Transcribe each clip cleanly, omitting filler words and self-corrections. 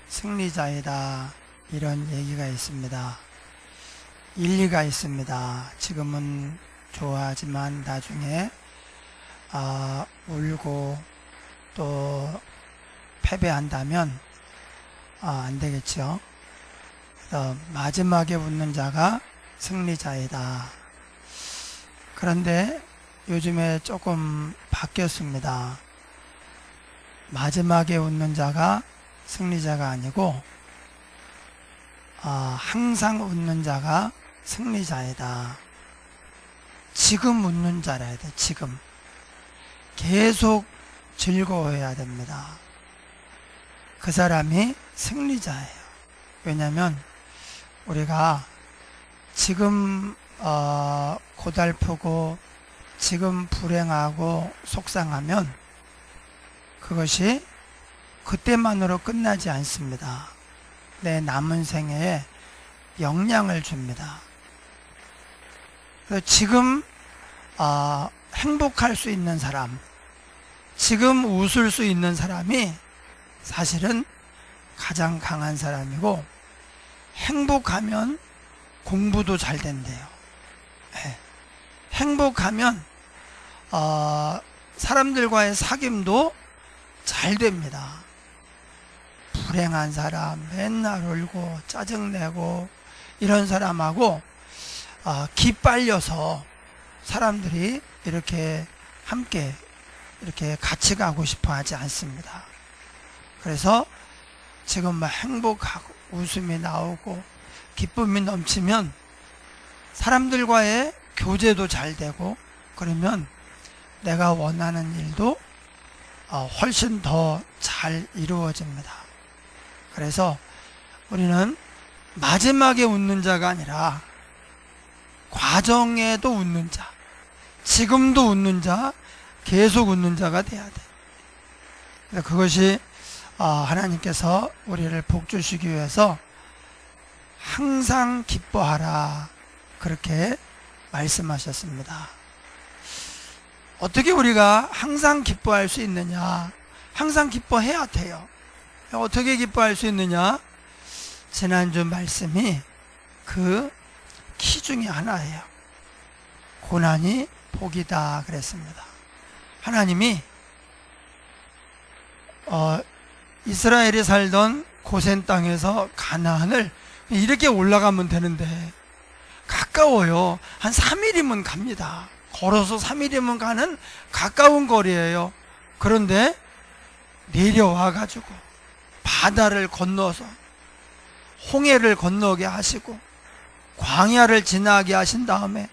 승리자이다, 이런 얘기가 있습니다. 일리가 있습니다. 지금은 좋아하지만 나중에 울고 또 패배한다면 안 되겠죠. 그래서 마지막에 웃는 자가 승리자이다. 그런데 요즘에 조금 바뀌었습니다. 마지막에 웃는 자가 승리자가 아니고 항상 웃는 자가 승리자이다. 지금 웃는 자라야 돼. 지금 계속 즐거워해야 됩니다. 그 사람이 승리자예요. 왜냐하면 우리가 지금 고달프고 지금 불행하고 속상하면 그것이 그때만으로 끝나지 않습니다. 내 남은 생애에 영향을 줍니다. 그래서 지금 행복할 수 있는 사람, 지금 웃을 수 있는 사람이 사실은 가장 강한 사람이고, 행복하면 공부도 잘 된대요. 행복하면 사람들과의 사귐도 잘 됩니다. 불행한 사람, 맨날 울고 짜증내고 이런 사람하고 기빨려서 사람들이 이렇게 함께 이렇게 같이 가고 싶어 하지 않습니다. 그래서 지금 막 행복하고 웃음이 나오고 기쁨이 넘치면 사람들과의 교제도 잘 되고, 그러면 내가 원하는 일도 훨씬 더 잘 이루어집니다. 그래서 우리는 마지막에 웃는 자가 아니라 과정에도 웃는 자, 지금도 웃는 자, 계속 웃는 자가 돼야 돼. 그래서 그것이 하나님께서 우리를 복 주시기 위해서 항상 기뻐하라, 그렇게 말씀하셨습니다. 어떻게 우리가 항상 기뻐할 수 있느냐? 항상 기뻐해야 돼요. 어떻게 기뻐할 수 있느냐? 지난주 말씀이 그 키 중에 하나예요. 고난이 복이다 그랬습니다. 하나님이 이스라엘이 살던 고센 땅에서 가나안을 이렇게 올라가면 되는데 가까워요. 한 3일이면 갑니다. 걸어서 3일이면 가는 가까운 거리예요. 그런데 내려와 가지고 바다를 건너서 홍해를 건너게 하시고 광야를 지나게 하신 다음에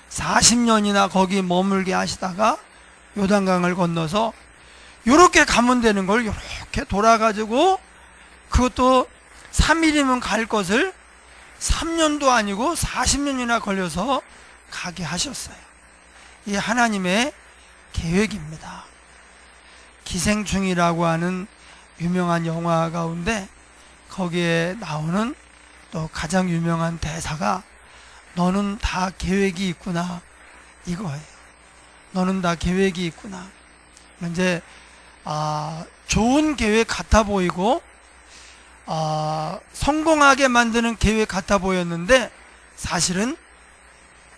40년이나 거기 머물게 하시다가 요단강을 건너서 이렇게 가면 되는 걸 이렇게 돌아가지고, 그것도 3일이면 갈 것을 3년도 아니고 40년이나 걸려서 가게 하셨어요. 이 하나님의 계획입니다. 기생충이라고 하는 유명한 영화 가운데 거기에 나오는 또 가장 유명한 대사가 너는 다 계획이 있구나, 이거예요. 너는 다 계획이 있구나. 이제 좋은 계획 같아 보이고 성공하게 만드는 계획 같아 보였는데 사실은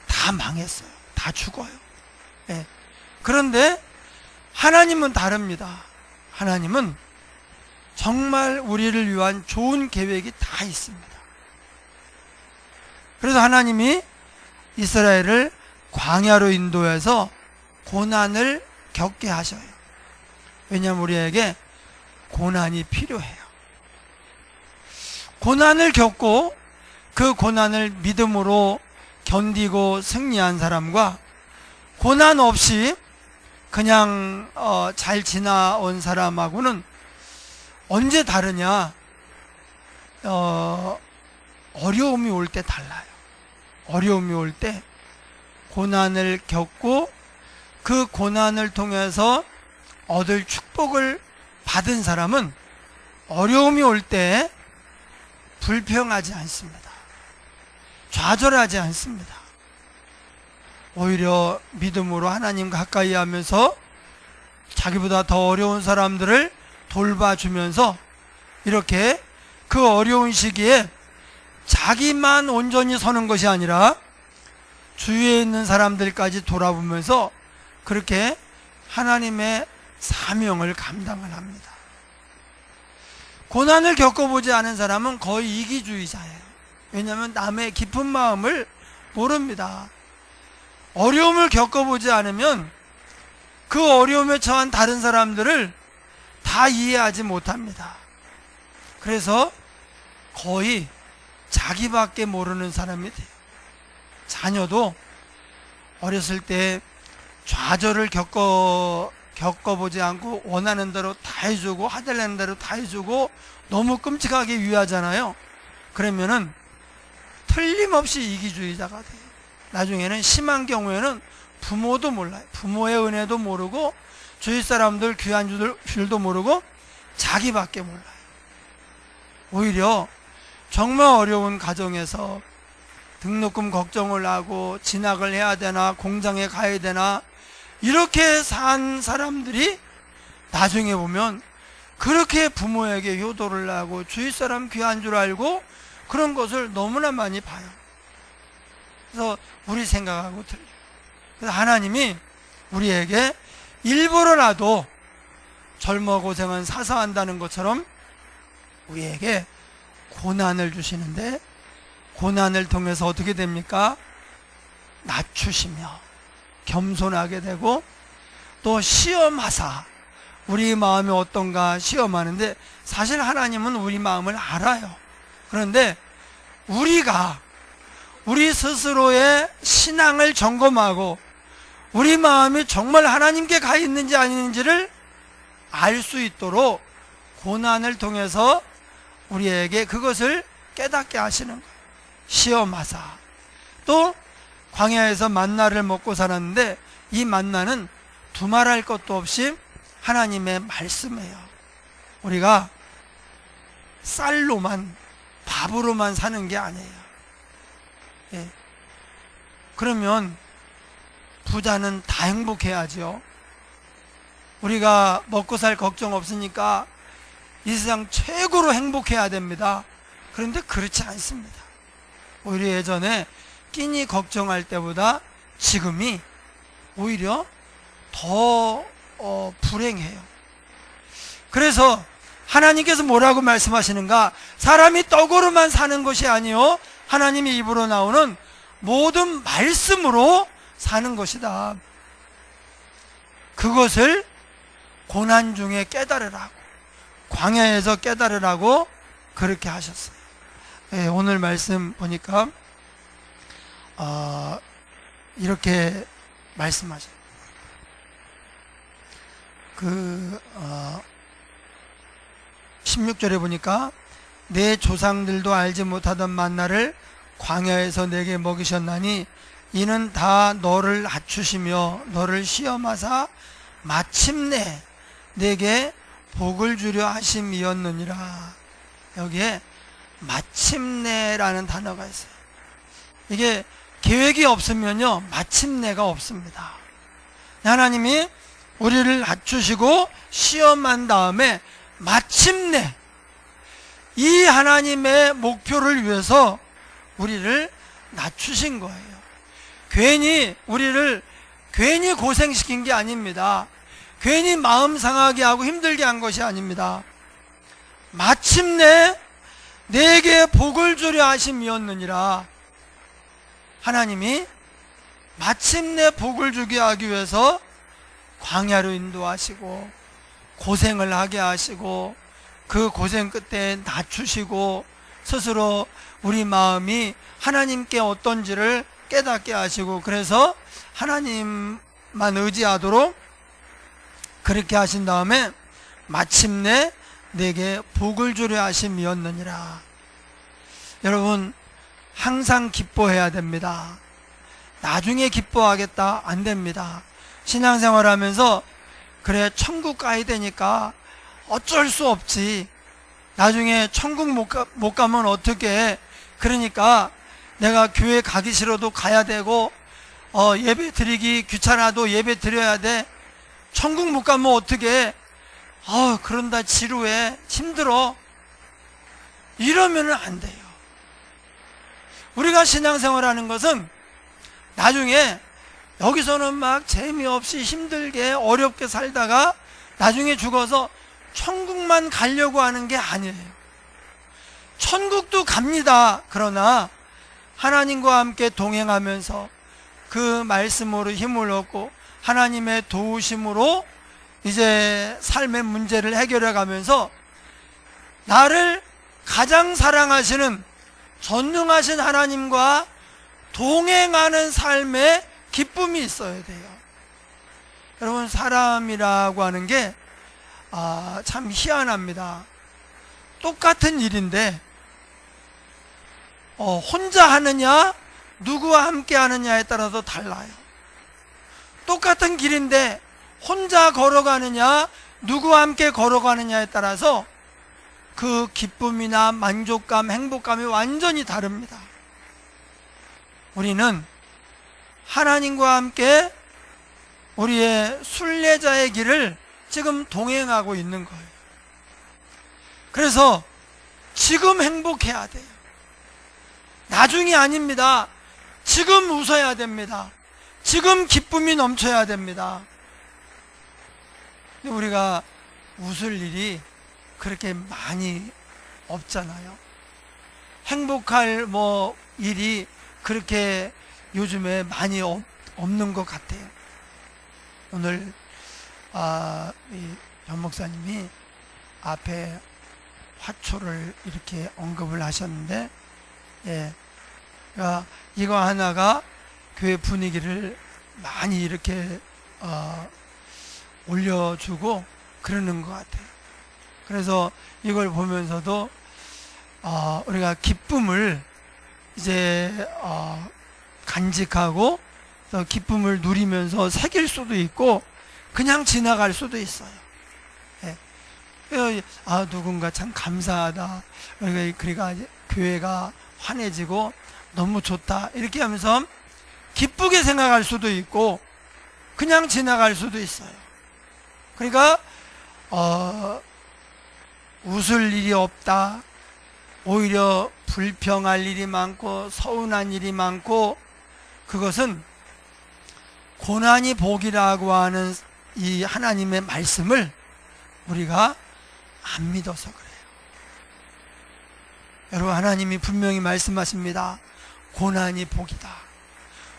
다 망했어요. 다 죽어요. 네. 그런데 하나님은 다릅니다. 하나님은 정말 우리를 위한 좋은 계획이 다 있습니다. 그래서 하나님이 이스라엘을 광야로 인도해서 고난을 겪게 하셔요. 왜냐하면 우리에게 고난이 필요해요. 고난을 겪고 그 고난을 믿음으로 견디고 승리한 사람과 고난 없이 그냥 잘 지나온 사람하고는 언제 다르냐? 어려움이 올 때 달라요. 어려움이 올 때 고난을 겪고 그 고난을 통해서 얻을 축복을 받은 사람은 어려움이 올 때 불평하지 않습니다. 좌절하지 않습니다. 오히려 믿음으로 하나님 가까이 하면서 자기보다 더 어려운 사람들을 돌봐주면서 이렇게 그 어려운 시기에 자기만 온전히 서는 것이 아니라 주위에 있는 사람들까지 돌아보면서 그렇게 하나님의 사명을 감당을 합니다. 고난을 겪어보지 않은 사람은 거의 이기주의자예요. 왜냐하면 남의 깊은 마음을 모릅니다. 어려움을 겪어보지 않으면 그 어려움에 처한 다른 사람들을 다 이해하지 못합니다. 그래서 거의 자기밖에 모르는 사람이 돼요. 자녀도 어렸을 때 좌절을 겪어보지 않고 원하는 대로 다 해주고 하달라는 대로 다 해주고 너무 끔찍하게 위하잖아요. 그러면은 틀림없이 이기주의자가 돼요. 나중에는 심한 경우에는 부모도 몰라요. 부모의 은혜도 모르고 주위 사람들 귀한 줄도 모르고 자기밖에 몰라요. 오히려 정말 어려운 가정에서 등록금 걱정을 하고 진학을 해야 되나 공장에 가야 되나 이렇게 산 사람들이 나중에 보면 그렇게 부모에게 효도를 하고 주위 사람 귀한 줄 알고 그런 것을 너무나 많이 봐요. 그래서 우리 생각하고 틀려요. 그래서 하나님이 우리에게 일부러라도 젊어 고생은 사서 한다는 것처럼 우리에게 고난을 주시는데 고난을 통해서 어떻게 됩니까? 낮추시며 겸손하게 되고 또 시험하사 우리 마음이 어떤가 시험하는데 사실 하나님은 우리 마음을 알아요. 그런데 우리가 우리 스스로의 신앙을 점검하고 우리 마음이 정말 하나님께 가 있는지 아닌지를 알 수 있도록 고난을 통해서 우리에게 그것을 깨닫게 하시는 거예요. 시험하사. 또 광야에서 만나를 먹고 살았는데 이 만나는 두말할 것도 없이 하나님의 말씀이에요. 우리가 쌀로만 밥으로만 사는 게 아니에요. 예. 그러면 부자는 다 행복해야죠. 우리가 먹고 살 걱정 없으니까 이 세상 최고로 행복해야 됩니다. 그런데 그렇지 않습니다. 오히려 예전에 끼니 걱정할 때보다 지금이 오히려 더 불행해요. 그래서 하나님께서 뭐라고 말씀하시는가? 사람이 떡으로만 사는 것이 아니요 하나님의 입으로 나오는 모든 말씀으로 사는 것이다. 그것을 고난 중에 깨달으라고, 광야에서 깨달으라고 그렇게 하셨어요. 예, 오늘 말씀 보니까 이렇게 말씀하셔요. 16절에 보니까 내 조상들도 알지 못하던 만나를 광야에서 내게 먹이셨나니 이는 다 너를 낮추시며 너를 시험하사 마침내 내게 복을 주려 하심이었느니라. 여기에 마침내라는 단어가 있어요. 이게 계획이 없으면요 마침내가 없습니다. 하나님이 우리를 낮추시고 시험한 다음에 마침내 이 하나님의 목표를 위해서 우리를 낮추신 거예요. 우리를 괜히 고생시킨 게 아닙니다. 괜히 마음 상하게 하고 힘들게 한 것이 아닙니다. 마침내 내게 복을 주려 하심이었느니라. 하나님이 마침내 복을 주게 하기 위해서 광야로 인도하시고 고생을 하게 하시고 그 고생 끝에 낮추시고 스스로 우리 마음이 하나님께 어떤지를 깨닫게 하시고 그래서 하나님만 의지하도록 그렇게 하신 다음에 마침내 내게 복을 주려 하심이었느니라. 여러분 항상 기뻐해야 됩니다. 나중에 기뻐하겠다 안 됩니다. 신앙생활 하면서 그래 천국 가야 되니까 어쩔 수 없지, 나중에 천국 못 가면 어떡해, 그러니까 내가 교회 가기 싫어도 가야 되고 예배 드리기 귀찮아도 예배 드려야 돼, 천국 못 가면 어떡해, 그런다 지루해 힘들어, 이러면은 안 돼요. 우리가 신앙생활하는 것은 나중에 여기서는 막 재미없이 힘들게 어렵게 살다가 나중에 죽어서 천국만 가려고 하는 게 아니에요. 천국도 갑니다. 그러나 하나님과 함께 동행하면서 그 말씀으로 힘을 얻고 하나님의 도우심으로 이제 삶의 문제를 해결해 가면서 나를 가장 사랑하시는 전능하신 하나님과 동행하는 삶의 기쁨이 있어야 돼요. 여러분, 사람이라고 하는 게 참 희한합니다. 똑같은 일인데 혼자 하느냐 누구와 함께 하느냐에 따라서 달라요. 똑같은 길인데 혼자 걸어가느냐 누구와 함께 걸어가느냐에 따라서 그 기쁨이나 만족감, 행복감이 완전히 다릅니다. 우리는 하나님과 함께 우리의 순례자의 길을 지금 동행하고 있는 거예요. 그래서 지금 행복해야 돼요. 나중이 아닙니다. 지금 웃어야 됩니다. 지금 기쁨이 넘쳐야 됩니다. 근데 우리가 웃을 일이 그렇게 많이 없잖아요. 행복할 일이 그렇게 요즘에 많이 없는 것 같아요. 오늘 이 전 목사님이 앞에 화초를 이렇게 언급을 하셨는데, 그러니까 이거 하나가 교회 분위기를 많이 이렇게 올려주고 그러는 것 같아요. 그래서 이걸 보면서도 우리가 기쁨을 이제 간직하고 또 기쁨을 누리면서 새길 수도 있고 그냥 지나갈 수도 있어요. 누군가 참 감사하다, 그러니까 교회가 환해지고 너무 좋다 이렇게 하면서 기쁘게 생각할 수도 있고 그냥 지나갈 수도 있어요. 그러니까 웃을 일이 없다, 오히려 불평할 일이 많고 서운한 일이 많고, 그것은 고난이 복이라고 하는 이 하나님의 말씀을 우리가 안 믿어서 그래요. 여러분, 하나님이 분명히 말씀하십니다. 고난이 복이다.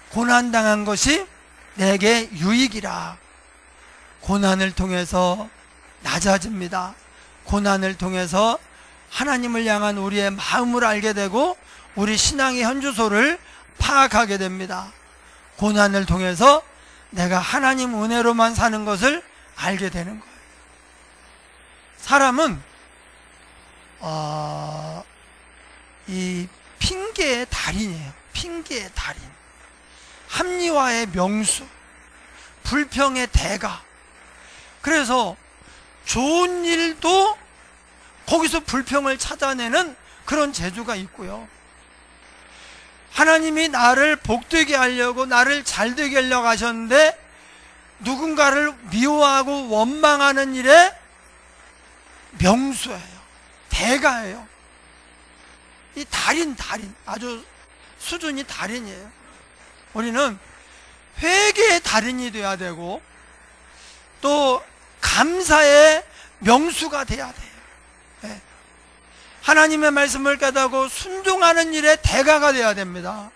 고난당한 것이 내게 유익이라. 고난을 통해서 낮아집니다. 고난을 통해서 하나님을 향한 우리의 마음을 알게 되고 우리 신앙의 현주소를 파악하게 됩니다. 고난을 통해서 내가 하나님 은혜로만 사는 것을 알게 되는 거예요. 사람은 이 핑계의 달인이에요. 핑계의 달인, 합리화의 명수, 불평의 대가. 그래서 좋은 일도 거기서 불평을 찾아내는 그런 재주가 있고요. 하나님이 나를 복되게 하려고, 나를 잘되게 하려고 하셨는데 누군가를 미워하고 원망하는 일에 명수예요. 대가예요. 이 달인, 아주 수준이 달인이에요. 우리는 회개의 달인이 돼야 되고 또 감사의 명수가 돼야 돼요. 하나님의 말씀을 깨닫고 순종하는 일에 대가가 돼야 됩니다.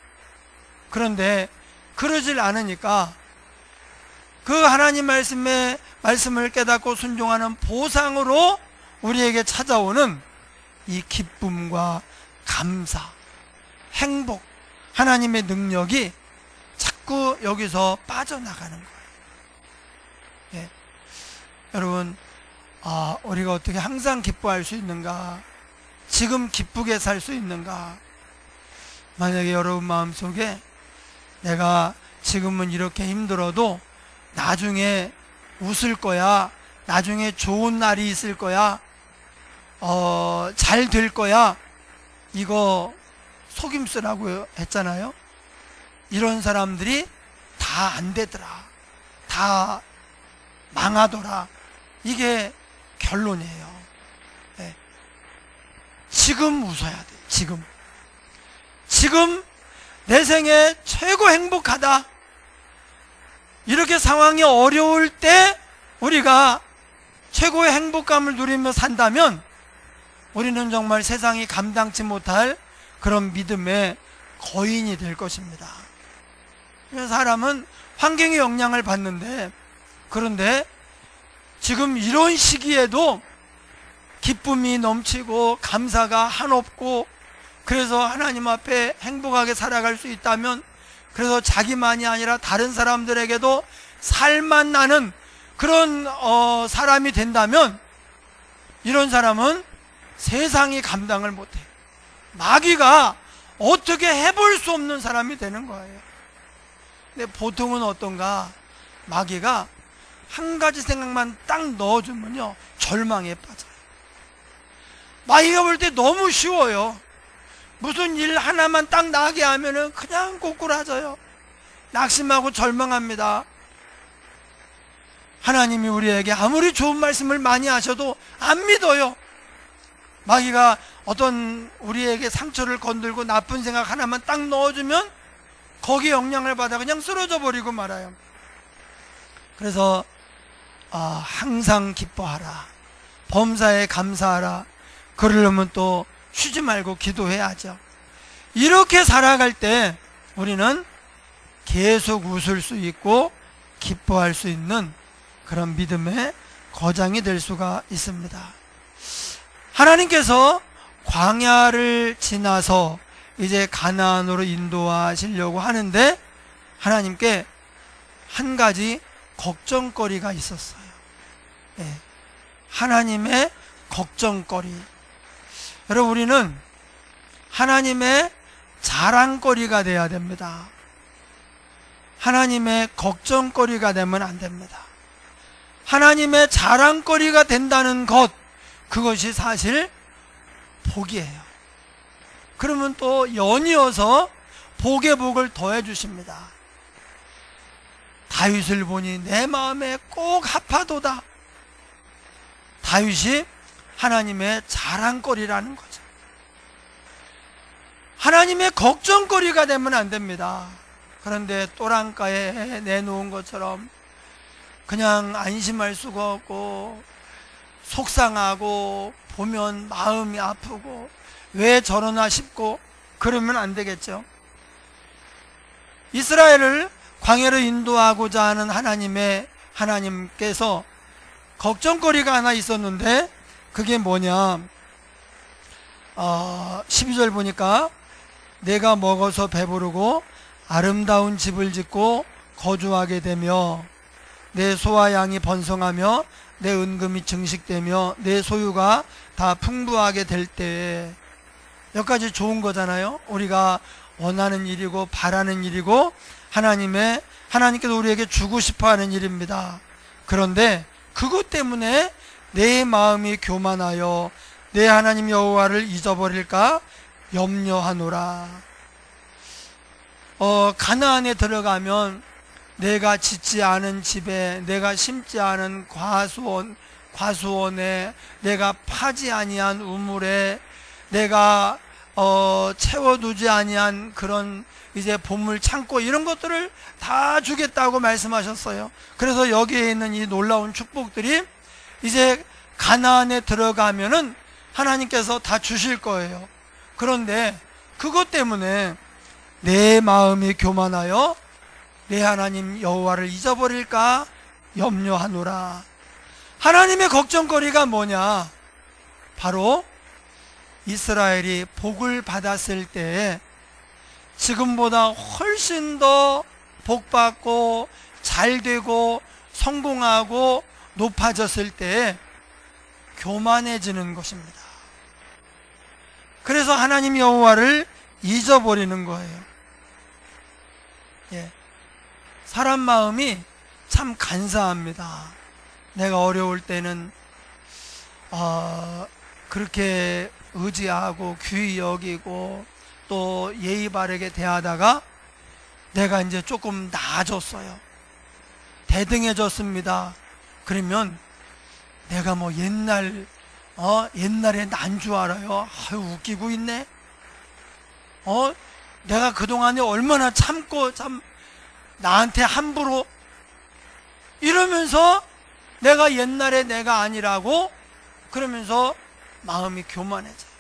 그런데 그러질 않으니까 그 하나님 말씀을 깨닫고 순종하는 보상으로 우리에게 찾아오는 이 기쁨과 감사, 행복, 하나님의 능력이 자꾸 여기서 빠져나가는 거예요. 여러분, 우리가 어떻게 항상 기뻐할 수 있는가? 지금 기쁘게 살 수 있는가? 만약에 여러분 마음속에 내가 지금은 이렇게 힘들어도 나중에 웃을 거야, 나중에 좋은 날이 있을 거야, 잘 될 거야, 이거 속임수라고 했잖아요. 이런 사람들이 다 안 되더라, 다 망하더라, 이게 결론이에요. 지금 웃어야 돼. 지금 내 생에 최고 행복하다. 이렇게 상황이 어려울 때 우리가 최고의 행복감을 누리며 산다면 우리는 정말 세상이 감당치 못할 그런 믿음의 거인이 될 것입니다. 사람은 환경의 영향을 받는데, 그런데 지금 이런 시기에도 기쁨이 넘치고 감사가 한없고, 그래서 하나님 앞에 행복하게 살아갈 수 있다면, 그래서 자기만이 아니라 다른 사람들에게도 살만 나는 그런 사람이 된다면, 이런 사람은 세상이 감당을 못해. 마귀가 어떻게 해볼 수 없는 사람이 되는 거예요. 근데 보통은 어떤가? 마귀가 한 가지 생각만 딱 넣어주면요, 절망에 빠져요. 마귀가 볼 때 너무 쉬워요. 무슨 일 하나만 딱 나게 하면은 그냥 꼬꾸라져요. 낙심하고 절망합니다. 하나님이 우리에게 아무리 좋은 말씀을 많이 하셔도 안 믿어요. 마귀가 어떤 우리에게 상처를 건들고 나쁜 생각 하나만 딱 넣어주면 거기에 영향을 받아 그냥 쓰러져 버리고 말아요. 그래서 항상 기뻐하라, 범사에 감사하라. 그러려면 또 쉬지 말고 기도해야죠. 이렇게 살아갈 때 우리는 계속 웃을 수 있고 기뻐할 수 있는 그런 믿음의 거장이 될 수가 있습니다. 하나님께서 광야를 지나서 이제 가나안으로 인도하시려고 하는데 하나님께 한 가지 걱정거리가 있었어요. 하나님의 걱정거리. 여러분, 우리는 하나님의 자랑거리가 돼야 됩니다. 하나님의 걱정거리가 되면 안 됩니다. 하나님의 자랑거리가 된다는 것, 그것이 사실 복이에요. 그러면 또 연이어서 복의 복을 더해 주십니다. 다윗을 보니 내 마음에 꼭 합하도다. 다윗이 하나님의 자랑거리라는 거죠. 하나님의 걱정거리가 되면 안 됩니다. 그런데 또랑가에 내놓은 것처럼 그냥 안심할 수가 없고 속상하고 보면 마음이 아프고 왜 저러나 싶고 그러면 안 되겠죠. 이스라엘을 광야로 인도하고자 하는 하나님께서 걱정거리가 하나 있었는데 그게 뭐냐, 12절 보니까 내가 먹어서 배부르고 아름다운 집을 짓고 거주하게 되며 내 소와 양이 번성하며 내 은금이 증식되며 내 소유가 다 풍부하게 될 때에, 여기까지 좋은 거잖아요. 우리가 원하는 일이고 바라는 일이고 하나님께서 우리에게 주고 싶어하는 일입니다. 그런데 그것 때문에 내 마음이 교만하여 내 하나님 여호와를 잊어버릴까 염려하노라. 가나안에 들어가면 내가 짓지 않은 집에, 내가 심지 않은 과수원에, 내가 파지 아니한 우물에, 내가 채워두지 아니한 그런 이제 보물 창고, 이런 것들을 다 주겠다고 말씀하셨어요. 그래서 여기에 있는 이 놀라운 축복들이 이제 가나안에 들어가면은 하나님께서 다 주실 거예요. 그런데 그것 때문에 내 마음이 교만하여 내 하나님 여호와를 잊어버릴까 염려하노라. 하나님의 걱정거리가 뭐냐? 바로 이스라엘이 복을 받았을 때 지금보다 훨씬 더 복받고 잘되고 성공하고 높아졌을 때 교만해지는 것입니다. 그래서 하나님 여호와를 잊어버리는 거예요. 사람 마음이 참 간사합니다. 내가 어려울 때는 그렇게 의지하고 귀히 여기고 또 예의 바르게 대하다가 내가 이제 조금 나아졌어요. 대등해졌습니다. 그러면 내가 뭐 옛날 옛날에 난 줄 알아요. 아유, 웃기고 있네. 내가 그동안에 얼마나 참고 나한테 함부로 이러면서 내가 옛날에 내가 아니라고 그러면서 마음이 교만해져요.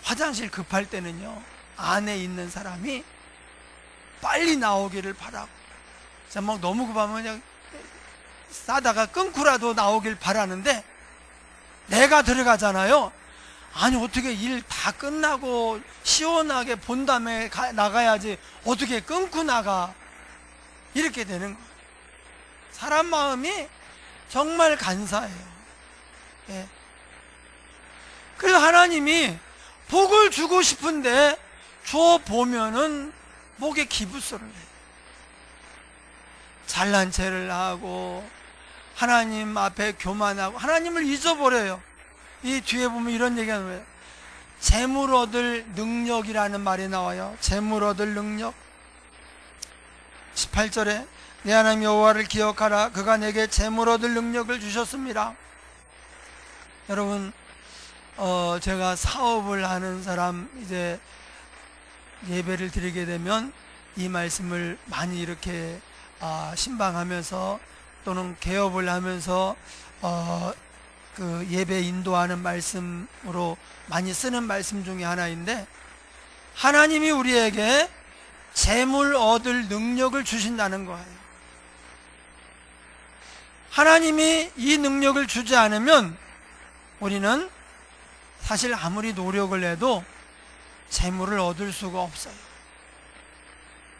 화장실 급할 때는요, 안에 있는 사람이 빨리 나오기를 바라고, 막 너무 급하면 그냥 싸다가 끊고라도 나오길 바라는데, 내가 들어가잖아요. 아니, 어떻게 일 다 끝나고 시원하게 본 다음에 나가야지 어떻게 끊고 나가. 이렇게 되는 거예요. 사람 마음이 정말 간사해요. 예. 그래서 하나님이 복을 주고 싶은데 줘 보면은 목에 기부스를 해요. 잘난 체를 하고 하나님 앞에 교만하고 하나님을 잊어버려요. 이 뒤에 보면 이런 얘기가 나와요. 재물 얻을 능력이라는 말이 나와요. 재물 얻을 능력. 18절에 내 하나님 여호와를 기억하라. 그가 내게 재물 얻을 능력을 주셨습니다. 여러분, 제가 사업을 하는 사람, 이제 예배를 드리게 되면 이 말씀을 많이 이렇게 신방하면서 또는 개업을 하면서 그 예배 인도하는 말씀으로 많이 쓰는 말씀 중에 하나인데, 하나님이 우리에게 재물 얻을 능력을 주신다는 거예요. 하나님이 이 능력을 주지 않으면 우리는 사실 아무리 노력을 해도 재물을 얻을 수가 없어요.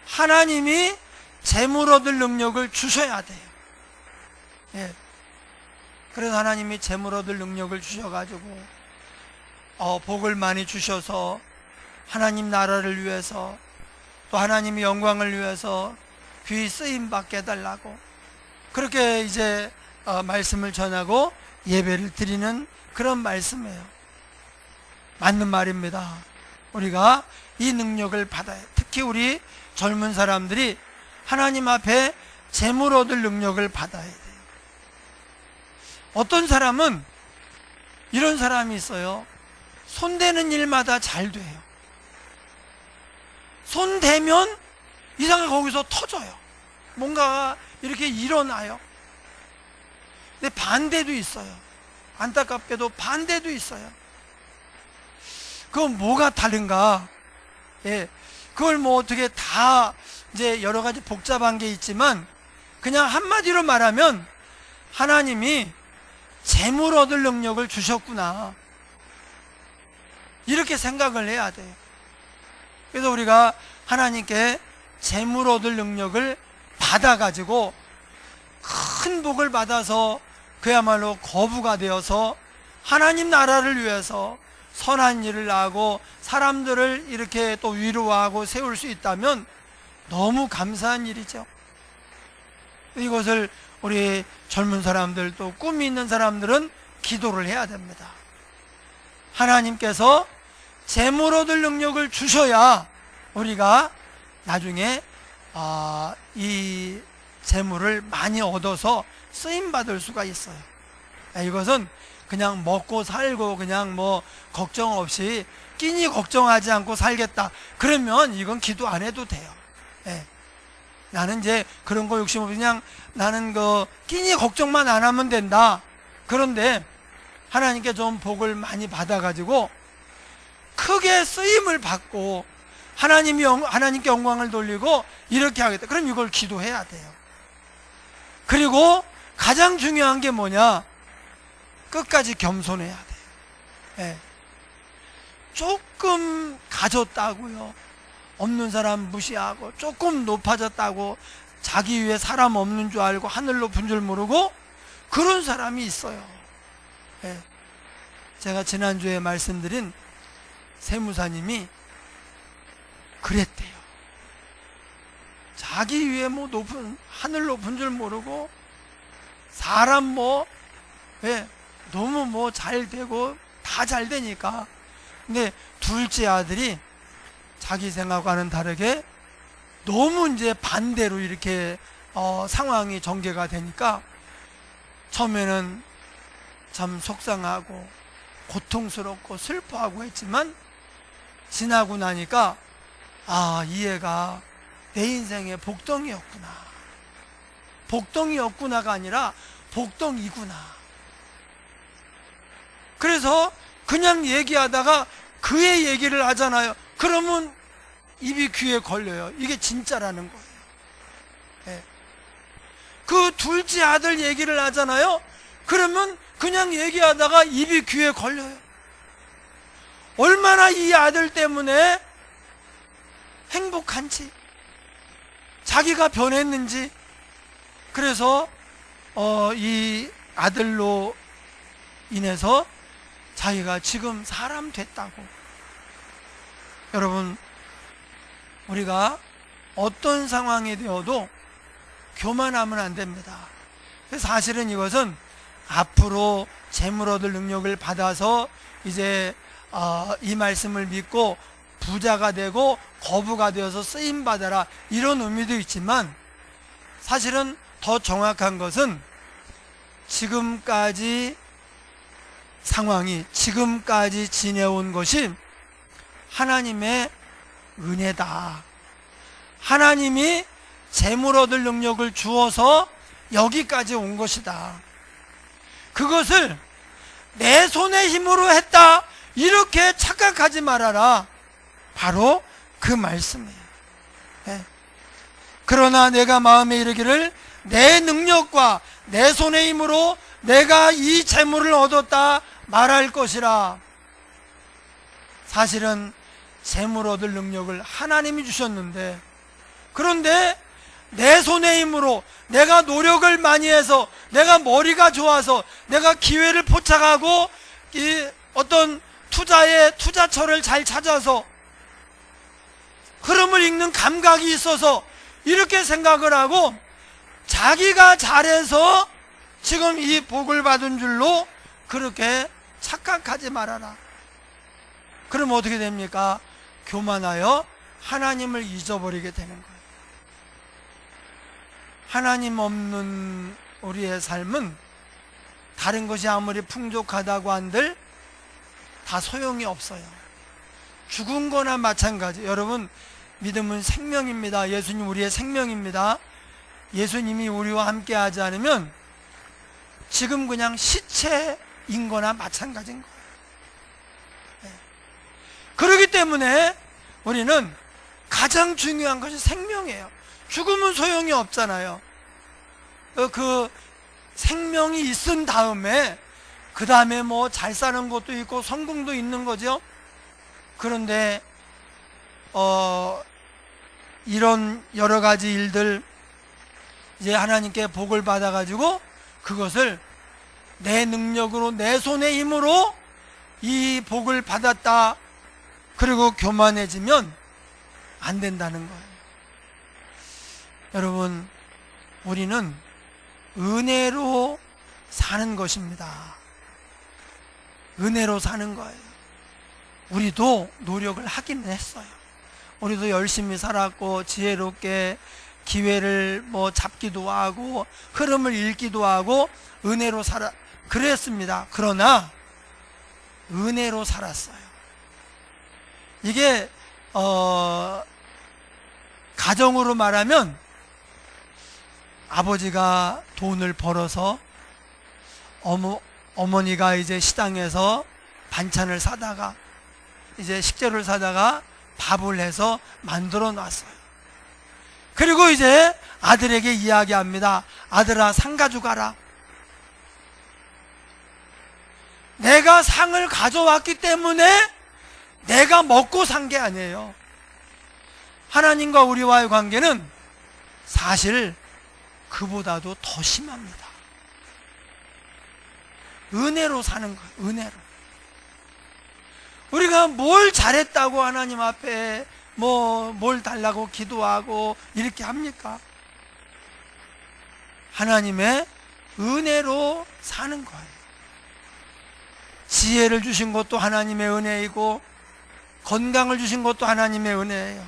하나님이 재물 얻을 능력을 주셔야 돼요. 예. 그래서 하나님이 재물 얻을 능력을 주셔가지고 복을 많이 주셔서 하나님 나라를 위해서 또 하나님의 영광을 위해서 귀히 쓰임 받게 해달라고 그렇게 이제 말씀을 전하고 예배를 드리는 그런 말씀이에요. 맞는 말입니다. 우리가 이 능력을 받아야, 특히 우리 젊은 사람들이 하나님 앞에 재물 얻을 능력을 받아야 돼요. 어떤 사람은 이런 사람이 있어요. 손대는 일마다 잘 돼요. 손대면 이상하게 거기서 터져요. 뭔가 이렇게 일어나요. 근데 반대도 있어요. 안타깝게도 반대도 있어요. 그건 뭐가 다른가? 예, 그걸 뭐 어떻게 다 이제 여러 가지 복잡한 게 있지만 그냥 한마디로 말하면 하나님이 재물 얻을 능력을 주셨구나, 이렇게 생각을 해야 돼요. 그래서 우리가 하나님께 재물 얻을 능력을 받아가지고 큰 복을 받아서 그야말로 거부가 되어서 하나님 나라를 위해서 선한 일을 하고 사람들을 이렇게 또 위로하고 세울 수 있다면 너무 감사한 일이죠. 이것을 우리 젊은 사람들 또 꿈이 있는 사람들은 기도를 해야 됩니다. 하나님께서 재물 얻을 능력을 주셔야 우리가 나중에 이 재물을 많이 얻어서 쓰임받을 수가 있어요. 이것은 그냥 먹고 살고 그냥 뭐 걱정 없이 끼니 걱정하지 않고 살겠다, 그러면 이건 기도 안 해도 돼요. 예. 나는 이제 그런 거 욕심 없이 그냥 나는 그 끼니 걱정만 안 하면 된다. 그런데 하나님께 좀 복을 많이 받아가지고 크게 쓰임을 받고 하나님께 영광을 돌리고 이렇게 하겠다. 그럼 이걸 기도해야 돼요. 그리고 가장 중요한 게 뭐냐? 끝까지 겸손해야 돼요. 예. 조금 가졌다고요, 없는 사람 무시하고 조금 높아졌다고 자기 위에 사람 없는 줄 알고 하늘 높은 줄 모르고 그런 사람이 있어요. 예. 제가 지난주에 말씀드린 세무사님이 그랬대요. 자기 위에 뭐 하늘 높은 줄 모르고 사람 너무 뭐 잘 되고 다 잘 되니까. 근데 둘째 아들이 자기 생각과는 다르게 너무 이제 반대로 이렇게 상황이 전개가 되니까 처음에는 참 속상하고 고통스럽고 슬퍼하고 했지만 지나고 나니까 이 애가 내 인생의 복덩이였구나. 복덩이였구나가 아니라 복덩이구나. 그래서 그냥 얘기하다가 그의 얘기를 하잖아요. 그러면 입이 귀에 걸려요. 이게 진짜라는 거예요. 네. 그 둘째 아들 얘기를 하잖아요. 그러면 그냥 얘기하다가 입이 귀에 걸려요. 얼마나 이 아들 때문에 행복한지, 자기가 변했는지. 그래서 이 아들로 인해서 자기가 지금 사람 됐다고. 여러분, 우리가 어떤 상황이 되어도 교만하면 안 됩니다. 사실은 이것은 앞으로 재물 얻을 능력을 받아서 이제 이 말씀을 믿고 부자가 되고 거부가 되어서 쓰임받아라, 이런 의미도 있지만, 사실은 더 정확한 것은 지금까지 상황이, 지금까지 지내온 것이 하나님의 은혜다. 하나님이 재물 얻을 능력을 주어서 여기까지 온 것이다. 그것을 내 손의 힘으로 했다, 이렇게 착각하지 말아라. 바로 그 말씀이에요. 네. 그러나 내가 마음에 이르기를 내 능력과 내 손의 힘으로 내가 이 재물을 얻었다 말할 것이라. 사실은 재물 얻을 능력을 하나님이 주셨는데, 그런데 내 손의 힘으로 내가 노력을 많이 해서, 내가 머리가 좋아서, 내가 기회를 포착하고 이 어떤 투자처를 잘 찾아서 흐름을 읽는 감각이 있어서 이렇게 생각을 하고 자기가 잘해서 지금 이 복을 받은 줄로 그렇게 착각하지 말아라. 그럼 어떻게 됩니까? 교만하여 하나님을 잊어버리게 되는 거예요. 하나님 없는 우리의 삶은 다른 것이 아무리 풍족하다고 한들 다 소용이 없어요. 죽은 거나 마찬가지. 여러분, 믿음은 생명입니다. 예수님 우리의 생명입니다. 예수님이 우리와 함께 하지 않으면 지금 그냥 시체인 거나 마찬가지인 거예요. 네. 그렇기 때문에 우리는 가장 중요한 것이 생명이에요. 죽으면 소용이 없잖아요. 그 생명이 있은 다음에 그 다음에 뭐 잘 사는 것도 있고 성공도 있는 거죠. 그런데 이런 여러 가지 일들, 이제 하나님께 복을 받아가지고 그것을 내 능력으로, 내 손의 힘으로 이 복을 받았다, 그리고 교만해지면 안 된다는 거예요. 여러분, 우리는 은혜로 사는 것입니다. 은혜로 사는 거예요. 우리도 노력을 하긴 했어요. 우리도 열심히 살았고 지혜롭게 기회를 잡기도 하고 흐름을 읽기도 하고 은혜로 그랬습니다. 그러나 은혜로 살았어요. 이게 가정으로 말하면 아버지가 돈을 벌어서 어머니가 이제 시장에서 반찬을 사다가, 이제 식재료를 사다가 밥을 해서 만들어 놨어요. 그리고 이제 아들에게 이야기합니다. 아들아, 상 가져가라. 내가 상을 가져왔기 때문에 내가 먹고 산 게 아니에요. 하나님과 우리와의 관계는 사실 그보다도 더 심합니다. 은혜로 사는 거예요. 은혜로. 우리가 뭘 잘했다고 하나님 앞에 뭘 달라고 기도하고 이렇게 합니까? 하나님의 은혜로 사는 거예요. 지혜를 주신 것도 하나님의 은혜이고 건강을 주신 것도 하나님의 은혜예요.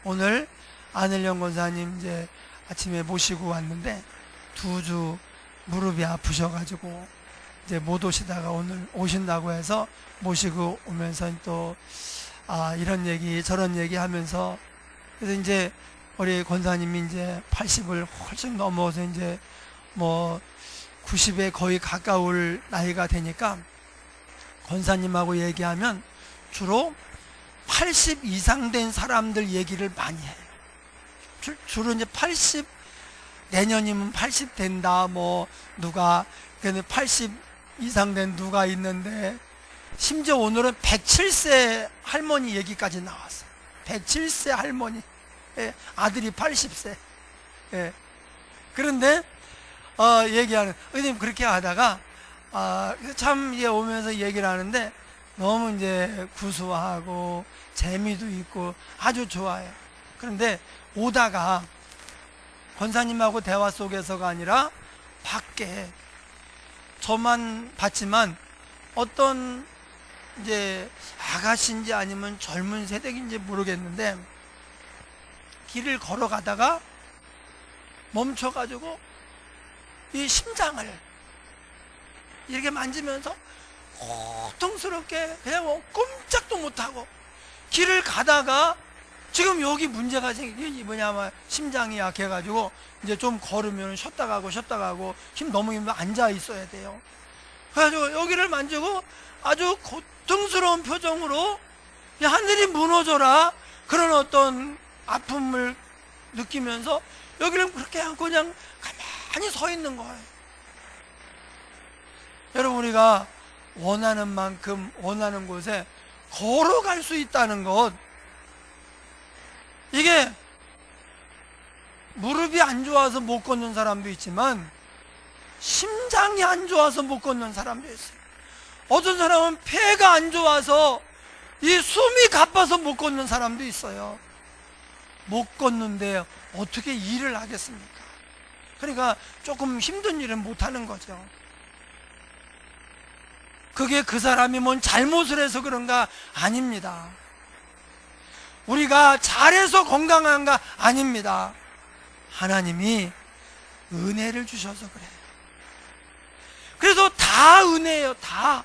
오늘 안을영 권사님 이제 아침에 모시고 왔는데 2주 무릎이 아프셔가지고 이제 못 오시다가 오늘 오신다고 해서 모시고 오면서 또 이런 얘기 저런 얘기 하면서, 그래서 이제 우리 권사님이 이제 80을 훨씬 넘어서 이제 뭐 90에 거의 가까울 나이가 되니까 권사님하고 얘기하면 주로 80 이상 된 사람들 얘기를 많이 해요. 주로 이제 80, 내년이면 80 된다, 뭐 누가, 근데 80 이상 된 누가 있는데, 심지어 오늘은 107세 할머니 얘기까지 나왔어요. 107세 할머니, 아들이 80세. 그런데 얘기하는, 선생님 그렇게 하다가 참 이제 오면서 얘기를 하는데 너무 이제 구수하고 재미도 있고 아주 좋아요. 그런데 오다가 권사님하고 대화 속에서가 아니라 밖에 저만 봤지만 어떤 이제 아가씨인지 아니면 젊은 세대인지 모르겠는데 길을 걸어가다가 멈춰가지고 이 심장을 이렇게 만지면서 고통스럽게 그냥 꼼짝도 못하고 길을 가다가, 지금 여기 문제가 생긴 뭐냐면 심장이 약해가지고 이제 좀 걸으면 쉬었다 가고 힘 너무 힘들면 앉아 있어야 돼요. 그래가지고 여기를 만지고 아주 고통스러운 표정으로 하늘이 무너져라 그런 어떤 아픔을 느끼면서 여기를 그렇게 안고 그냥 가만히 서 있는 거예요. 여러분, 우리가 원하는 만큼 원하는 곳에 걸어갈 수 있다는 것, 이게 무릎이 안 좋아서 못 걷는 사람도 있지만 심장이 안 좋아서 못 걷는 사람도 있어요. 어떤 사람은 폐가 안 좋아서 이 숨이 가빠서 못 걷는 사람도 있어요. 못 걷는데 어떻게 일을 하겠습니까? 그러니까 조금 힘든 일은 못 하는 거죠. 그게 그 사람이 뭔 잘못을 해서 그런가? 아닙니다. 우리가 잘해서 건강한가? 아닙니다. 하나님이 은혜를 주셔서 그래요. 그래서 다 은혜예요. 다.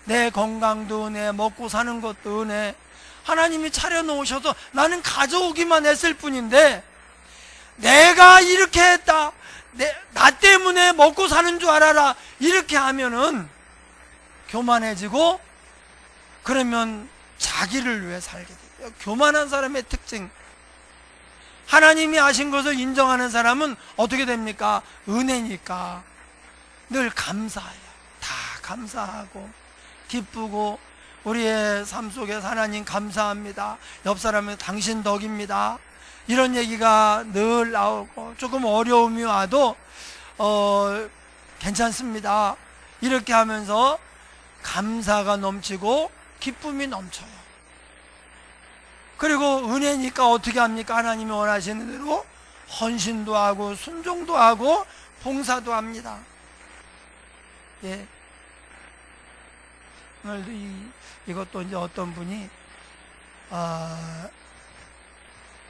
내 건강도 은혜, 먹고 사는 것도 은혜. 하나님이 차려놓으셔서 나는 가져오기만 했을 뿐인데, 내가 이렇게 했다, 나 때문에 먹고 사는 줄 알아라, 이렇게 하면은 교만해지고, 그러면 자기를 위해 살게 돼요. 교만한 사람의 특징. 하나님이 하신 것을 인정하는 사람은 어떻게 됩니까? 은혜니까 늘 감사해요. 다 감사하고 기쁘고, 우리의 삶 속에서 하나님 감사합니다, 옆 사람은 당신 덕입니다, 이런 얘기가 늘 나오고, 조금 어려움이 와도 괜찮습니다, 이렇게 하면서 감사가 넘치고 기쁨이 넘쳐요. 그리고 은혜니까 어떻게 합니까? 하나님이 원하시는 대로 헌신도 하고 순종도 하고 봉사도 합니다. 예. 오늘도 이것도 이제 어떤 분이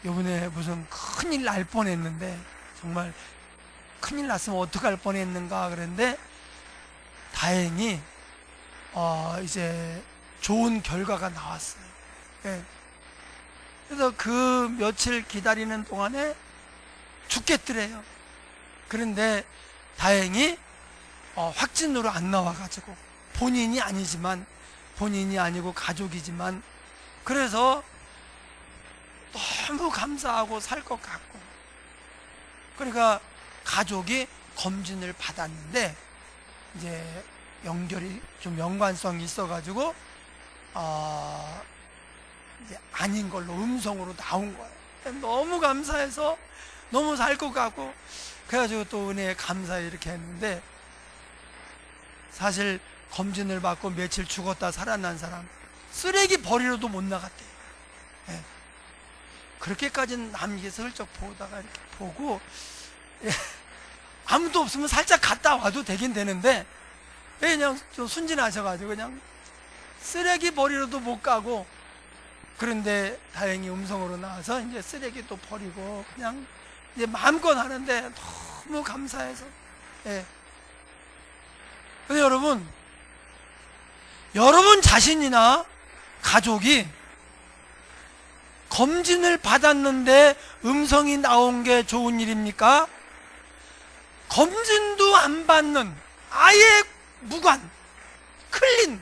요번에 무슨 큰일 날 뻔했는데, 정말 큰일 났으면 어떡할 뻔했는가 그랬는데, 다행히 이제 좋은 결과가 나왔어요. 예. 그래서 그 며칠 기다리는 동안에 죽겠더래요. 그런데 다행히 확진으로 안 나와가지고, 본인이 아니고 가족이지만, 그래서 너무 감사하고 살 것 같고, 그러니까 가족이 검진을 받았는데 이제 연결이 좀 연관성이 있어가지고 이제 아닌 걸로 음성으로 나온 거예요. 너무 감사해서 너무 살 것 같고, 그래가지고 또 은혜에 감사해 이렇게 했는데, 사실 검진을 받고 며칠 죽었다 살아난 사람, 쓰레기 버리러도 못 나갔대요. 예. 그렇게까지는 남기서 훌쩍 보다가 이렇게 보고, 예. 아무도 없으면 살짝 갔다 와도 되긴 되는데, 그냥 좀 순진하셔가지고 그냥 쓰레기 버리러도 못 가고, 그런데 다행히 음성으로 나와서 이제 쓰레기도 버리고 그냥 이제 마음껏 하는데 너무 감사해서, 예. 근데 여러분 자신이나 가족이 검진을 받았는데 음성이 나온 게 좋은 일입니까? 검진도 안 받는 아예 무관, 클린,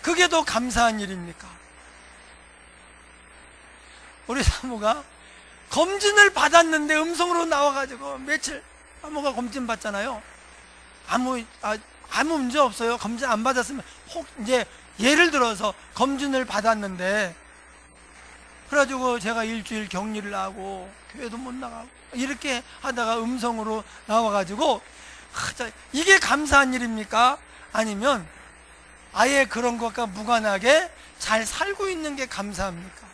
그게 더 감사한 일입니까? 우리 사모가 검진을 받았는데 음성으로 나와가지고 며칠 사모가 검진 받잖아요. 아무 문제 없어요. 검진 안 받았으면 이제 예를 들어서 검진을 받았는데 그래가지고 제가 일주일 격리를 하고 교회도 못 나가고 이렇게 하다가 음성으로 나와가지고 이게 감사한 일입니까? 아니면 아예 그런 것과 무관하게 잘 살고 있는 게 감사합니까?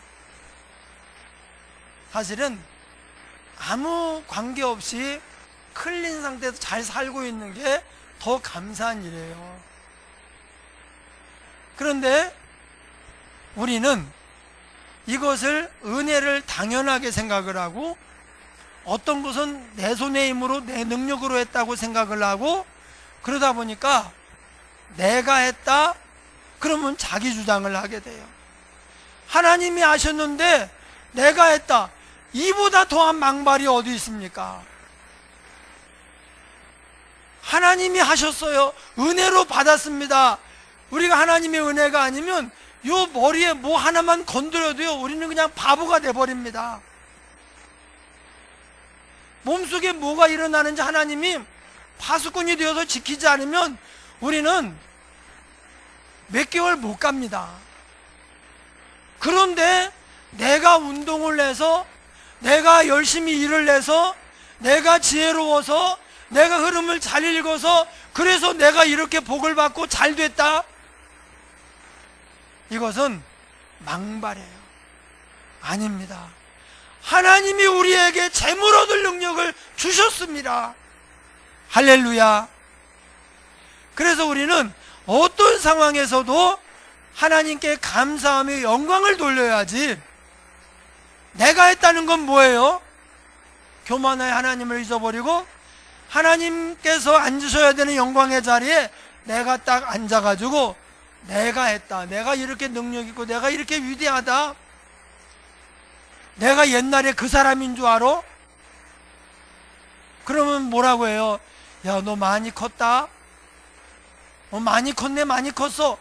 사실은 아무 관계없이 클린 상태에서 잘 살고 있는 게 더 감사한 일이에요. 그런데 우리는 이것을 은혜를 당연하게 생각을 하고 어떤 것은 내 손의 힘으로 내 능력으로 했다고 생각을 하고 그러다 보니까 내가 했다 그러면 자기 주장을 하게 돼요. 하나님이 하셨는데 내가 했다, 이보다 더한 망발이 어디 있습니까? 하나님이 하셨어요. 은혜로 받았습니다. 우리가 하나님의 은혜가 아니면 요 머리에 뭐 하나만 건드려도요 우리는 그냥 바보가 돼버립니다. 몸속에 뭐가 일어나는지 하나님이 파수꾼이 되어서 지키지 않으면 우리는 몇 개월 못 갑니다. 그런데 내가 운동을 해서, 내가 열심히 일을 해서, 내가 지혜로워서, 내가 흐름을 잘 읽어서 그래서 내가 이렇게 복을 받고 잘 됐다, 이것은 망발이에요. 아닙니다. 하나님이 우리에게 재물 얻을 능력을 주셨습니다. 할렐루야. 그래서 우리는 어떤 상황에서도 하나님께 감사하며 영광을 돌려야지, 내가 했다는 건 뭐예요? 교만하여 하나님을 잊어버리고 하나님께서 앉으셔야 되는 영광의 자리에 내가 딱 앉아가지고 내가 했다, 내가 이렇게 능력 있고 내가 이렇게 위대하다, 내가 옛날에 그 사람인 줄 알아? 그러면 뭐라고 해요? 야, 너 많이 컸다, 많이 컸네, 많이 컸어,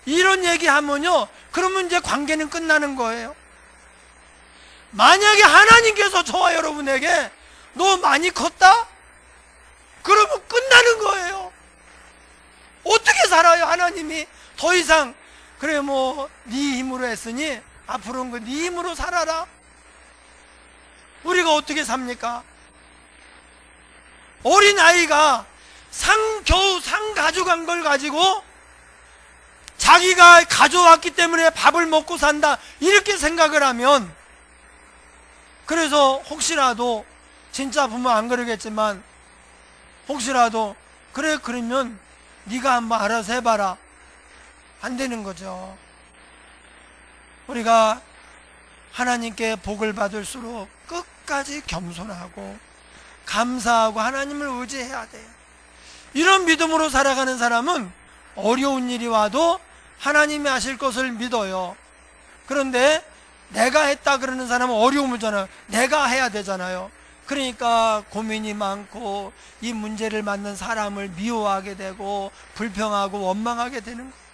이런 얘기하면요 그러면 이제 관계는 끝나는 거예요. 만약에 하나님께서 저와 여러분에게 너 많이 컸다? 그러면 끝나는 거예요. 어떻게 살아요? 하나님이 더 이상 그래 뭐 네 힘으로 했으니 앞으로는 그 네 힘으로 살아라. 우리가 어떻게 삽니까? 어린아이가 겨우 상 가져간 걸 가지고 자기가 가져왔기 때문에 밥을 먹고 산다 이렇게 생각을 하면, 그래서 혹시라도 진짜 부모 안 그러겠지만 혹시라도 그래 그러면 네가 한번 알아서 해봐라, 안 되는 거죠. 우리가 하나님께 복을 받을수록 끝까지 겸손하고 감사하고 하나님을 의지해야 돼요. 이런 믿음으로 살아가는 사람은 어려운 일이 와도 하나님이 하실 것을 믿어요. 그런데 내가 했다 그러는 사람은 어려움을 잖아요. 내가 해야 되잖아요. 그러니까 고민이 많고 이 문제를 맡는 사람을 미워하게 되고 불평하고 원망하게 되는 거예요.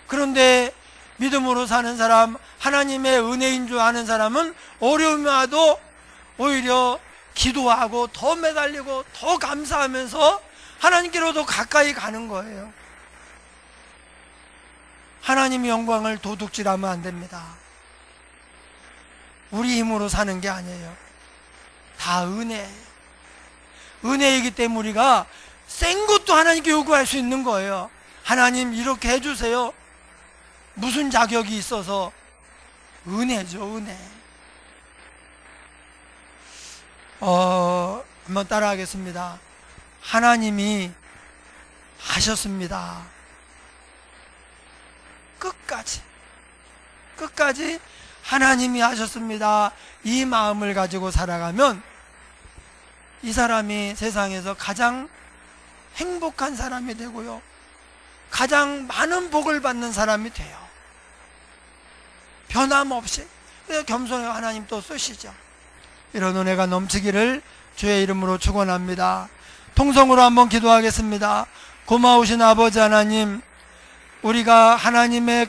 그런데 믿음으로 사는 사람, 하나님의 은혜인 줄 아는 사람은 어려움이 와도 오히려 기도하고 더 매달리고 더 감사하면서 하나님께로도 가까이 가는 거예요. 하나님의 영광을 도둑질하면 안 됩니다. 우리 힘으로 사는 게 아니에요. 다 은혜예요. 은혜이기 때문에 우리가 센 것도 하나님께 요구할 수 있는 거예요. 하나님 이렇게 해주세요. 무슨 자격이 있어서? 은혜죠, 은혜. 한번 따라하겠습니다. 하나님이 하셨습니다. 끝까지 하나님이 하셨습니다, 이 마음을 가지고 살아가면 이 사람이 세상에서 가장 행복한 사람이 되고요. 가장 많은 복을 받는 사람이 돼요. 변함없이. 겸손해 하나님 또 쓰시죠. 이런 은혜가 넘치기를 주의 이름으로 축원합니다. 통성으로 한번 기도하겠습니다. 고마우신 아버지 하나님, 우리가 하나님의